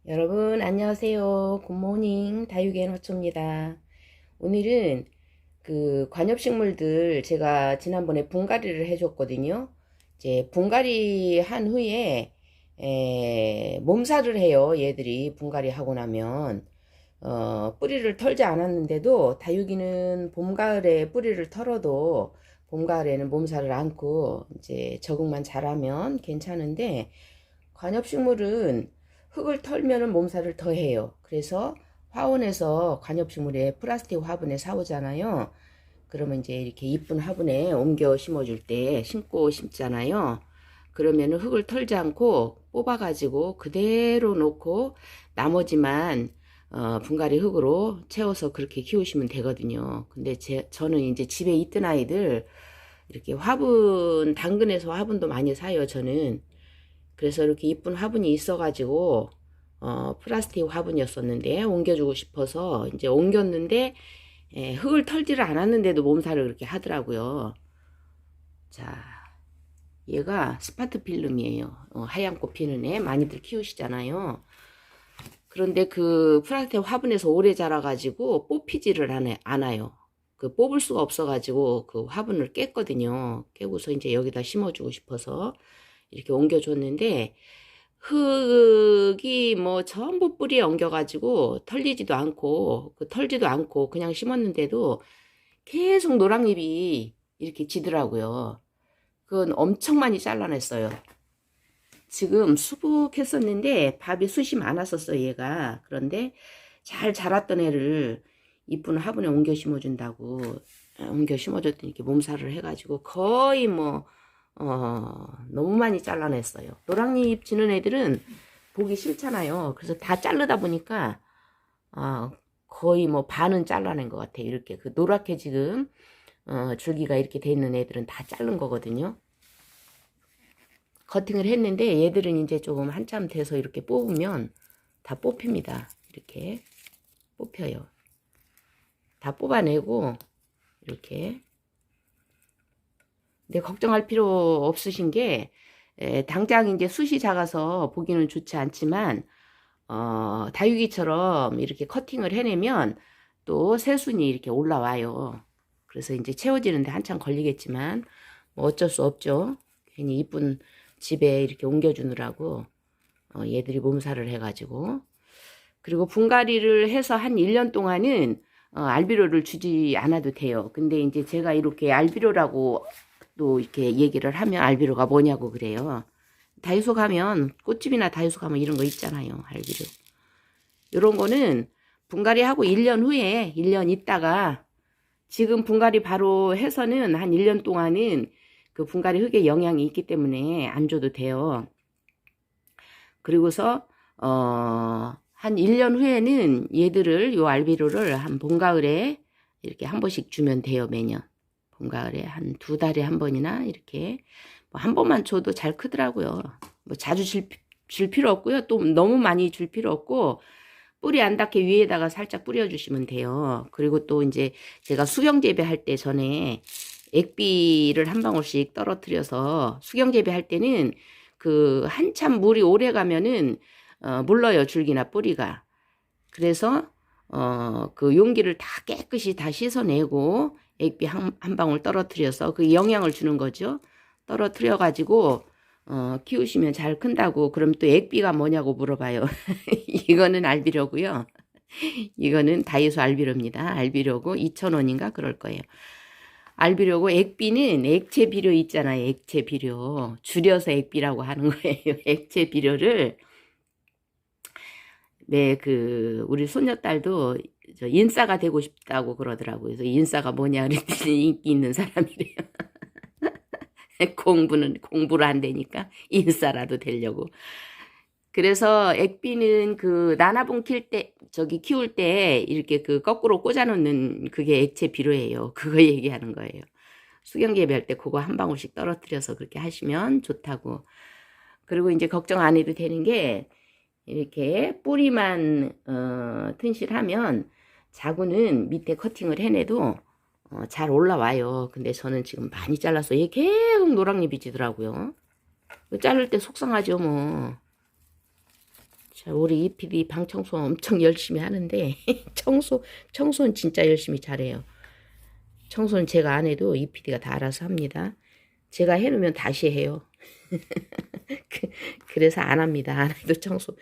여러분 안녕하세요. 굿모닝 다육이의 호초입니다. 오늘은 그 관엽식물들 제가 지난번에 분갈이를 해줬거든요. 이제 분갈이 한 후에 몸살을 해요. 얘들이 분갈이 하고 나면 뿌리를 털지 않았는데도 다육이는 봄 가을에 뿌리를 털어도 봄 가을에는 몸살을 앓고 이제 적응만 잘하면 괜찮은데, 관엽식물은 흙을 털면은 몸살을 더 해요. 그래서 화원에서 관엽식물에 플라스틱 화분에 사오잖아요. 그러면 이제 이렇게 이쁜 화분에 옮겨 심어줄 때 심고 심잖아요. 그러면은 흙을 털지 않고 뽑아가지고 그대로 놓고 나머지만 분갈이 흙으로 채워서 그렇게 키우시면 되거든요. 근데 저는 이제 집에 있던 아이들 이렇게 화분, 당근에서 화분도 많이 사요, 저는. 그래서 이렇게 이쁜 화분이 있어가지고 플라스틱 화분이었었는데 옮겨주고 싶어서 이제 옮겼는데, 흙을 털지를 않았는데도 몸살을 그렇게 하더라고요. 자, 얘가 스파트 필름이에요. 하얀 꽃 피는 애 많이들 키우시잖아요. 그런데 그 플라스틱 화분에서 오래 자라가지고 뽑히지를 않아요. 그 뽑을 수가 없어가지고 그 화분을 깼거든요. 깨고서 이제 여기다 심어주고 싶어서 이렇게 옮겨줬는데, 흙이 뭐 전부 뿌리에 엉겨가지고 털리지도 않고 털지도 않고 그냥 심었는데도 계속 노랑잎이 이렇게 지더라고요. 그건 엄청 많이 잘라냈어요. 지금 수북했었는데 밥이 숱이 많았었어요, 얘가. 그런데 잘 자랐던 애를 이쁜 화분에 옮겨 심어준다고 옮겨 심어줬더니 이렇게 몸살을 해가지고 거의 뭐 너무 많이 잘라냈어요. 노랑잎 지는 애들은 보기 싫잖아요. 그래서 다 자르다 보니까 거의 뭐 반은 잘라낸 것 같아요. 이렇게 그 노랗게 지금 줄기가 이렇게 돼 있는 애들은 다 자른 거거든요. 커팅을 했는데 얘들은 이제 조금 한참 돼서 이렇게 뽑으면 다 뽑힙니다. 이렇게 뽑혀요. 다 뽑아내고 이렇게. 근데 걱정할 필요 없으신 게, 당장 이제 숱이 작아서 보기는 좋지 않지만 다육이처럼 이렇게 커팅을 해내면 또 새순이 이렇게 올라와요. 그래서 이제 채워지는데 한참 걸리겠지만 뭐 어쩔 수 없죠. 괜히 이쁜 집에 이렇게 옮겨주느라고 얘들이 몸살을 해가지고. 그리고 분갈이를 해서 한 1년 동안은 알비로를 주지 않아도 돼요. 근데 이제 제가 이렇게 알비로라고 또 이렇게 얘기를 하면 알비로가 뭐냐고 그래요. 다이소 가면, 꽃집이나 다이소 가면 이런 거 있잖아요, 알비로. 이런 거는 분갈이 하고 1년 후에 1년 있다가, 지금 분갈이 바로 해서는 한 1년 동안은 그 분갈이 흙에 영향이 있기 때문에 안 줘도 돼요. 그리고서 한 1년 후에는 얘들을, 요 알비로를 한 봄 가을에 이렇게 한 번씩 주면 돼요. 매년 봄 가을에 한 2달에 한 번이나 이렇게 뭐 한 번만 줘도 잘 크더라고요. 뭐 자주 줄 필요 없고요. 또 너무 많이 줄 필요 없고, 뿌리 안 닿게 위에다가 살짝 뿌려주시면 돼요. 그리고 또 이제 제가 수경 재배할 때 전에 액비를 한 방울씩 떨어뜨려서 수경 재배할 때는 그 한참 물이 오래 가면은 물러요, 줄기나 뿌리가. 그래서 그 용기를 다 깨끗이 다 씻어내고 액비 한 방울 떨어뜨려서 그 영양을 주는 거죠. 떨어뜨려 가지고 키우시면 잘 큰다고. 그럼 또 액비가 뭐냐고 물어봐요. 이거는 알비로고요. 이거는 다이소 알비로입니다. 알비로고 2,000원인가 그럴 거예요. 알비로고, 액비는 액체 비료 있잖아요. 액체 비료. 줄여서 액비라고 하는 거예요. 액체 비료를, 네, 우리 손녀딸도 저 인싸가 되고 싶다고 그러더라고요. 그래서 인싸가 뭐냐 그랬더니 인기 있는 사람이래요. 공부를 안 되니까 인싸라도 되려고. 그래서 액비는 그 나나봉 키울 때 이렇게 그 거꾸로 꽂아 놓는 그게 액체 비료예요. 그거 얘기하는 거예요. 수경 재배할 때 그거 한 방울씩 떨어뜨려서 그렇게 하시면 좋다고. 그리고 이제 걱정 안 해도 되는 게, 이렇게 뿌리만 튼실하면 자구는 밑에 커팅을 해내도 잘 올라와요. 근데 저는 지금 많이 잘라서 얘 계속 노랑잎이 지더라고요. 자를 때 속상하죠, 뭐. 자, 우리 이 PD 방 청소 엄청 열심히 하는데 청소는 진짜 열심히 잘해요. 청소는 제가 안 해도 이 PD가 다 알아서 합니다. 제가 해놓으면 다시 해요. 그래서 안 합니다. 안 해도 청소.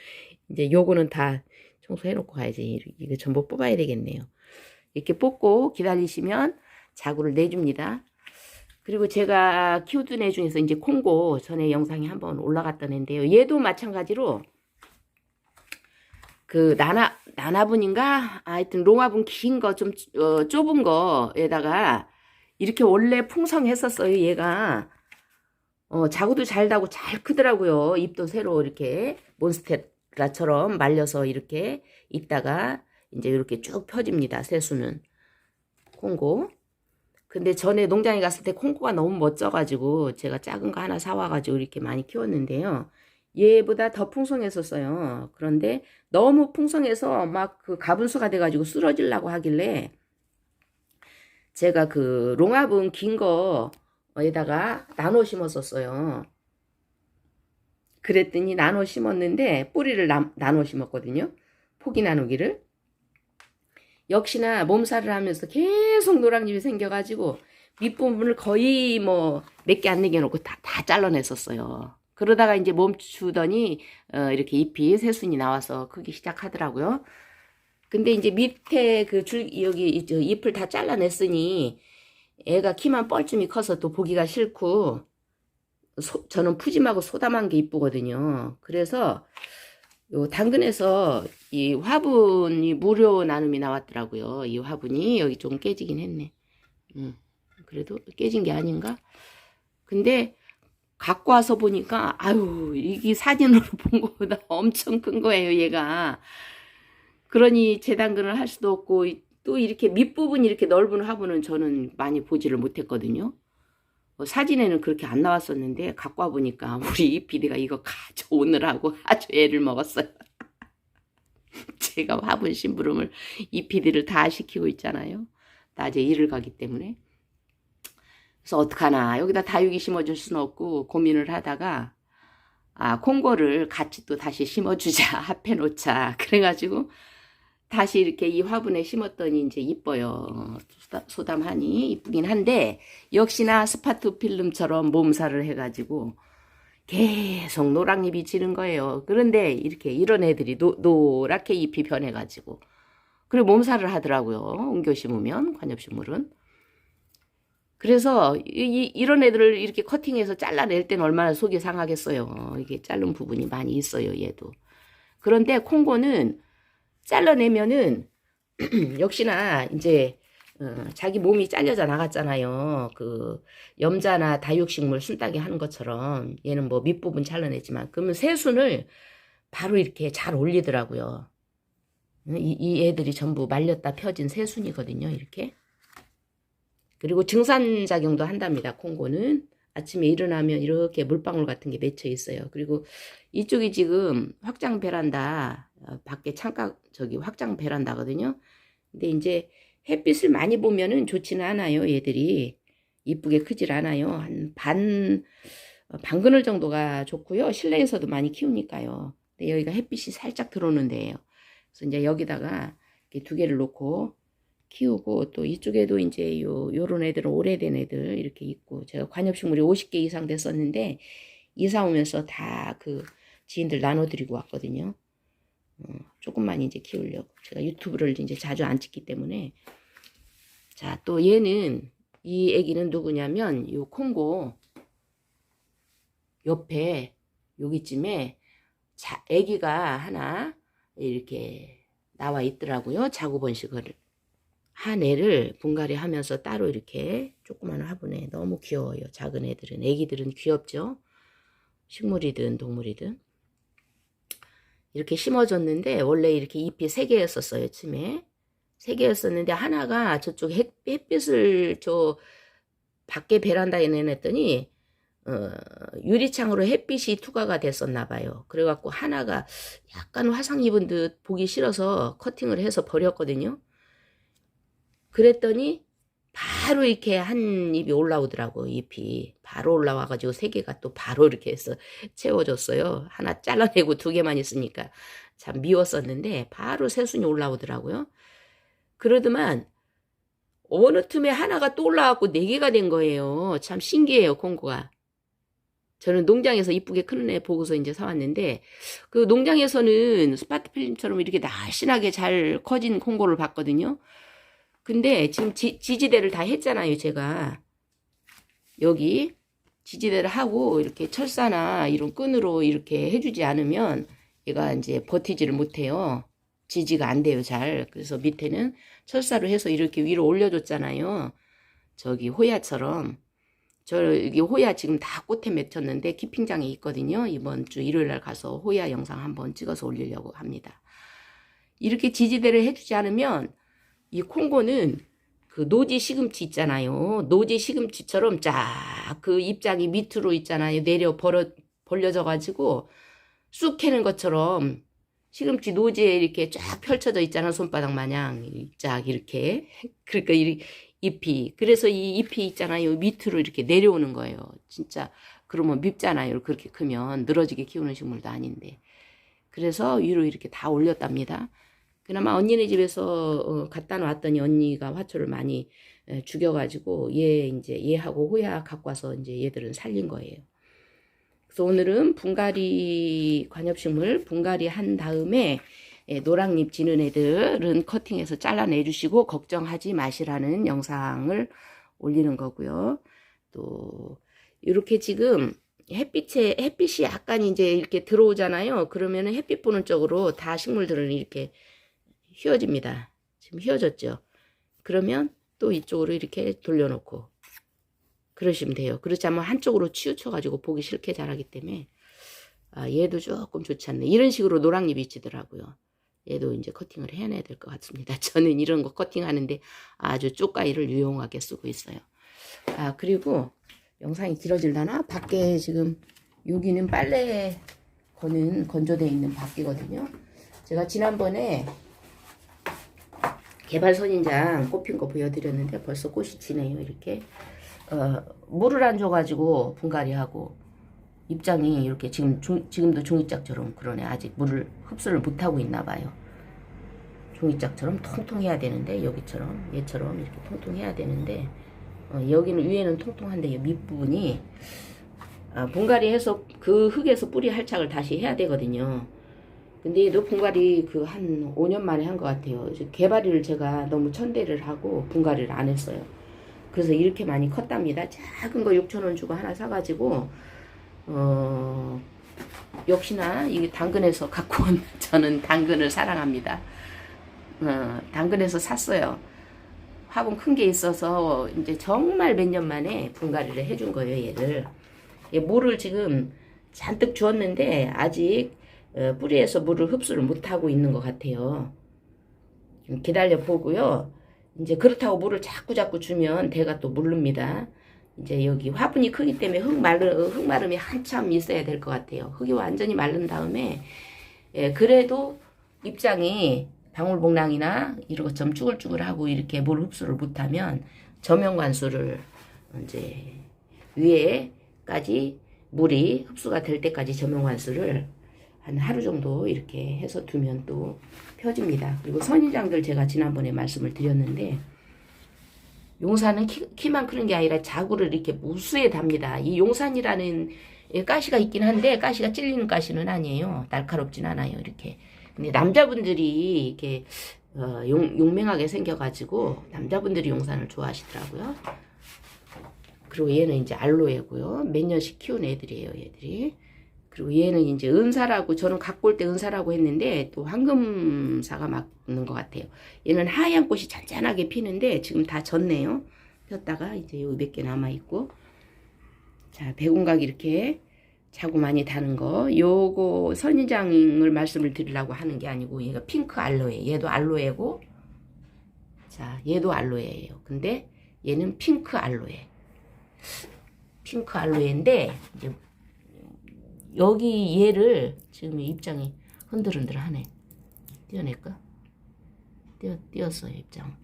이제 요거는 다 청소해놓고 가야지. 이거 전부 뽑아야 되겠네요. 이렇게 뽑고 기다리시면 자구를 내줍니다. 그리고 제가 키우던 애 중에서 이제 콩고 전에 영상이 한번 올라갔던 애인데요. 얘도 마찬가지로 그 나나분인가? 하여튼 롱화분 긴 거 좀 좁은 거에다가 이렇게 원래 풍성했었어요. 얘가 자구도 잘 나고 잘 크더라고요. 잎도 새로 이렇게 몬스테라처럼 말려서 이렇게 있다가 이제 이렇게 쭉 펴집니다. 새수는 콩고. 근데 전에 농장에 갔을 때 콩고가 너무 멋져가지고 제가 작은 거 하나 사와가지고 이렇게 많이 키웠는데요. 얘보다 더 풍성했었어요. 그런데 너무 풍성해서 막 그 가분수가 돼가지고 쓰러지려고 하길래 제가 그 롱화분 긴 거에다가 나눠 심었었어요. 그랬더니 나눠 심었는데 뿌리를 나눠 심었거든요. 포기 나누기를. 역시나 몸살을 하면서 계속 노랑잎이 생겨가지고 밑부분을 거의 뭐 몇 개 안 남겨놓고 다 잘라냈었어요. 그러다가 이제 멈추더니 이렇게 잎이 새순이 나와서 크기 시작하더라고요. 근데 이제 밑에 그 여기 잎을 다 잘라냈으니 애가 키만 뻘쭘히 커서 또 보기가 싫고 저는 푸짐하고 소담한 게 이쁘거든요. 그래서 요 당근에서 이 화분이 무료 나눔이 나왔더라고요. 이 화분이 여기 좀 깨지긴 했네. 그래도 깨진 게 아닌가? 근데 갖고 와서 보니까 아유 이게 사진으로 본 것보다 엄청 큰 거예요. 얘가. 그러니 재당근을 할 수도 없고 또 이렇게 밑부분이 이렇게 넓은 화분은 저는 많이 보지를 못했거든요. 사진에는 그렇게 안 나왔었는데 갖고 와 보니까 우리 이 PD가 이거 가져오느라고 아주 애를 먹었어요. 제가 화분 심부름을 이 PD를 다 시키고 있잖아요. 낮에 일을 가기 때문에. 그래서 어떡하나 여기다 다육이 심어줄 수는 없고 고민을 하다가 콩고를 같이 또 다시 심어주자 합해놓자 그래가지고 다시 이렇게 이 화분에 심었더니 이제 이뻐요. 소담하니 이쁘긴 한데 역시나 스파트 필름처럼 몸살을 해가지고 계속 노랑잎이 지는 거예요. 그런데 이렇게 이런 애들이 노랗게 잎이 변해가지고 그리고 몸살을 하더라고요. 옮겨 심으면 관엽식물은. 그래서 이런 애들을 이렇게 커팅해서 잘라낼 때는 얼마나 속이 상하겠어요. 이게 자른 부분이 많이 있어요. 얘도. 그런데 콩고는 잘라내면은 역시나 이제 자기 몸이 잘려져 나갔잖아요. 그 염자나 다육식물 순따기 하는 것처럼 얘는 뭐 밑부분 잘라내지만 그러면 새순을 바로 이렇게 잘 올리더라고요. 이 애들이 전부 말렸다 펴진 새순이거든요. 이렇게. 그리고 증산작용도 한답니다. 콩고는. 아침에 일어나면 이렇게 물방울 같은 게 맺혀 있어요. 그리고 이쪽이 지금 확장 베란다, 밖에 창가, 확장 베란다거든요. 근데 이제 햇빛을 많이 보면은 좋지는 않아요. 얘들이. 이쁘게 크질 않아요. 한 반 그늘 정도가 좋고요. 실내에서도 많이 키우니까요. 근데 여기가 햇빛이 살짝 들어오는 데예요. 그래서 이제 여기다가 이렇게 두 개를 놓고 키우고 또 이쪽에도 이제 요런 애들은 오래된 애들 이렇게 있고 제가 관엽식물이 50개 이상 됐었는데 이사 오면서 다 그 지인들 나눠드리고 왔거든요. 조금만 이제 키우려고 제가 유튜브를 이제 자주 안 찍기 때문에. 자, 또 얘는 이 애기는 누구냐면 요 콩고 옆에 여기쯤에 애기가 하나 이렇게 나와 있더라고요. 자구번식을 한 애를 분갈이 하면서 따로 이렇게 조그만 화분에 너무 귀여워요. 작은 애들은. 애기들은 귀엽죠. 식물이든 동물이든. 이렇게 심어줬는데 원래 이렇게 잎이 3개였었어요. 처음에 3개였었는데 하나가 저쪽 햇빛을 저 밖에 베란다에 내놨더니 유리창으로 햇빛이 투과가 됐었나 봐요. 그래갖고 하나가 약간 화상 입은 듯 보기 싫어서 커팅을 해서 버렸거든요. 그랬더니 바로 이렇게 한 잎이 올라오더라고. 잎이 바로 올라와가지고 3개가 또 바로 이렇게 해서 채워줬어요. 하나 잘라내고 2개만 있으니까. 참 미웠었는데 바로 새순이 올라오더라고요. 그러더만 어느 틈에 하나가 또 올라왔고 4개가 된 거예요. 참 신기해요, 콩고가. 저는 농장에서 이쁘게 크는 애 보고서 이제 사왔는데, 그 농장에서는 스파트 필름처럼 이렇게 날씬하게 잘 커진 콩고를 봤거든요. 근데 지금 지지대를 다 했잖아요, 제가. 여기 지지대를 하고 이렇게 철사나 이런 끈으로 이렇게 해주지 않으면 얘가 이제 버티지를 못해요. 지지가 안 돼요, 잘. 그래서 밑에는 철사로 해서 이렇게 위로 올려줬잖아요. 저기 호야처럼. 여기 호야 지금 다 꽃에 맺혔는데 키핑장에 있거든요. 이번 주 일요일 날 가서 호야 영상 한번 찍어서 올리려고 합니다. 이렇게 지지대를 해주지 않으면 이 콩고는 그 노지 시금치 있잖아요. 노지 시금치처럼 쫙 그 잎장이 밑으로 있잖아요. 내려 벌려져 가지고 쑥 캐는 것처럼 시금치 노지에 이렇게 쫙 펼쳐져 있잖아. 손바닥 마냥 쫙 이렇게. 그러니까 잎이, 그래서 이 잎이 있잖아요. 밑으로 이렇게 내려오는 거예요. 진짜 그러면 밉잖아요. 그렇게 크면 늘어지게 키우는 식물도 아닌데. 그래서 위로 이렇게 다 올렸답니다. 그나마 언니네 집에서 갖다 놨더니 언니가 화초를 많이 죽여가지고 얘하고 호야 갖고 와서 이제 얘들은 살린 거예요. 그래서 오늘은 분갈이 관엽식물 분갈이 한 다음에 노랑잎 지는 애들은 커팅해서 잘라내 주시고 걱정하지 마시라는 영상을 올리는 거고요. 또 이렇게 지금 햇빛이 약간 이제 이렇게 들어오잖아요. 그러면은 햇빛 보는 쪽으로 다 식물들은 이렇게 휘어집니다. 지금 휘어졌죠. 그러면 또 이쪽으로 이렇게 돌려놓고 그러시면 돼요. 그렇지 않으면 한쪽으로 치우쳐가지고 보기 싫게 자라기 때문에 얘도 조금 좋지 않네. 이런 식으로 노랑잎이 지더라고요. 얘도 이제 커팅을 해내야 될 것 같습니다. 저는 이런 거 커팅하는데 아주 쪽가위를 유용하게 쓰고 있어요. 그리고 영상이 길어질라나? 밖에 지금 여기는 빨래 건조되어 있는 밖이거든요. 제가 지난번에 개발 선인장 꽃핀 거 보여드렸는데 벌써 꽃이 지네요. 이렇게 물을 안 줘가지고 분갈이하고 입장이 이렇게 지금도 종이짝처럼 그러네. 아직 물을 흡수를 못하고 있나 봐요. 종이짝처럼 통통해야 되는데 여기처럼 얘처럼 이렇게 통통해야 되는데 여기는 위에는 통통한데 밑부분이 분갈이해서 그 흙에서 뿌리 할착을 다시 해야 되거든요. 근데 얘도 분갈이 그 한 5년 만에 한 것 같아요. 개발이를 제가 너무 천대를 하고 분갈이를 안 했어요. 그래서 이렇게 많이 컸답니다. 작은 거 6,000원 주고 하나 사가지고 역시나 이게 당근에서 갖고 온 저는 당근을 사랑합니다. 당근에서 샀어요. 화분 큰 게 있어서 이제 정말 몇 년 만에 분갈이를 해준 거예요. 얘를 물을 지금 잔뜩 주었는데 아직 뿌리에서 물을 흡수를 못하고 있는 것 같아요. 좀 기다려 보고요. 이제 그렇다고 물을 자꾸 주면 대가 또 물릅니다. 이제 여기 화분이 크기 때문에 흙 마름이 한참 있어야 될 것 같아요. 흙이 완전히 마른 다음에 그래도 입장이 방울복랑이나 이런 것처럼 쭈글쭈글하고 이렇게 물 흡수를 못하면 저면관수를 이제 위에까지 물이 흡수가 될 때까지 저면관수를 한 하루 정도 이렇게 해서 두면 또 펴집니다. 그리고 선인장들 제가 지난번에 말씀을 드렸는데 용산은 키만 크는 게 아니라 자구를 이렇게 무수에 답니다. 이 용산이라는 가시가 있긴 한데 가시가 찔리는 가시는 아니에요. 날카롭진 않아요. 이렇게. 근데 남자분들이 이렇게 용맹하게 생겨가지고 남자분들이 용산을 좋아하시더라고요. 그리고 얘는 이제 알로에고요. 몇 년씩 키운 애들이에요. 얘들이. 그리고 얘는 이제 은사라고 저는 갖고 올 때 은사라고 했는데 또 황금사가 맞는 것 같아요. 얘는 하얀 꽃이 잔잔하게 피는데 지금 다 졌네요. 폈다가 이제 여기 몇 개 남아있고 자 백운각 이렇게 자구 많이 다는 거 요거 선인장을 말씀을 드리려고 하는 게 아니고 얘가 핑크 알로에 얘도 알로에고 자 얘도 알로에예요. 근데 얘는 핑크 알로에인데 이제 여기 얘를 지금 입장이 흔들흔들하네. 띄어낼까? 띄었어요 입장.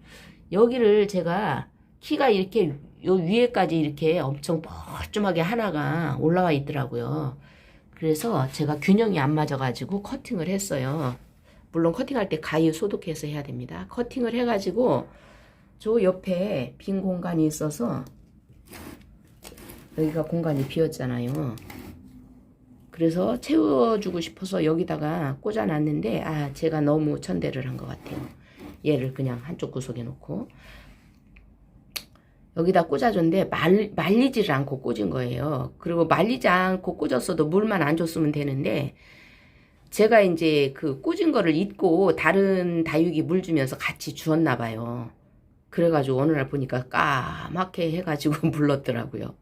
여기를 제가 키가 이렇게 요 위에까지 이렇게 엄청 뻘쭘하게 하나가 올라와 있더라고요. 그래서 제가 균형이 안 맞아가지고 커팅을 했어요. 물론 커팅할 때 가위 소독해서 해야 됩니다. 커팅을 해가지고 저 옆에 빈 공간이 있어서 여기가 공간이 비었잖아요. 그래서 채워주고 싶어서 여기다가 꽂아놨는데 제가 너무 천대를 한 것 같아요. 얘를 그냥 한쪽 구석에 놓고 여기다 꽂아줬는데 말리지를 않고 꽂은 거예요. 그리고 말리지 않고 꽂았어도 물만 안 줬으면 되는데 제가 이제 그 꽂은 거를 잊고 다른 다육이 물 주면서 같이 주었나 봐요. 그래가지고 어느 날 보니까 까맣게 해가지고 물렀더라고요.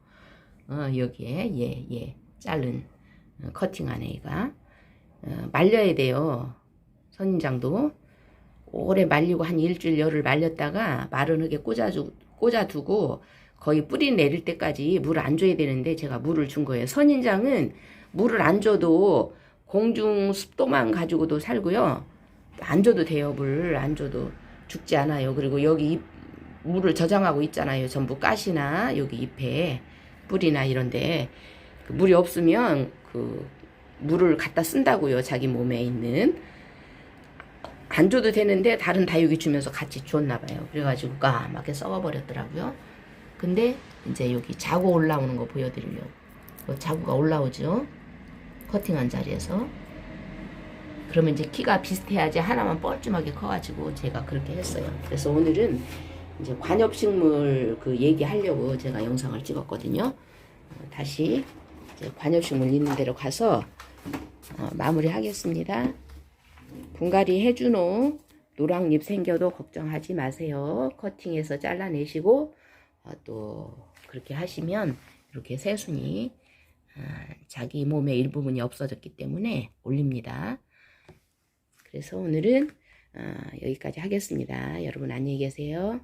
여기에 얘 자른 커팅한 애가 말려야 돼요. 선인장도 오래 말리고 한 일주일 열흘 말렸다가 마른 흙에 꽂아두고 거의 뿌리 내릴 때까지 물을 안 줘야 되는데 제가 물을 준 거예요. 선인장은 물을 안 줘도 공중 습도만 가지고도 살고요. 안 줘도 돼요. 물 안 줘도 죽지 않아요. 그리고 여기 물을 저장하고 있잖아요. 전부 가시나 여기 잎에 뿌리나 이런데 물이 없으면 그 물을 갖다 쓴다고요. 자기 몸에 있는. 안 줘도 되는데 다른 다육이 주면서 같이 줬나 봐요. 그래가지고 까맣게 썩어버렸더라고요. 근데 이제 여기 자구 올라오는 거 보여드리려고. 자구가 올라오죠. 커팅한 자리에서. 그러면 이제 키가 비슷해야지 하나만 뻘쭘하게 커가지고 제가 그렇게 했어요. 그래서 오늘은 이제 관엽식물 그 얘기하려고 제가 영상을 찍었거든요. 다시 이제 관엽식물 있는 데로 가서 마무리 하겠습니다. 분갈이 해주노 노랑잎 생겨도 걱정하지 마세요. 커팅해서 잘라내시고 또 그렇게 하시면 이렇게 새순이 자기 몸의 일부분이 없어졌기 때문에 올립니다. 그래서 오늘은 여기까지 하겠습니다. 여러분 안녕히 계세요.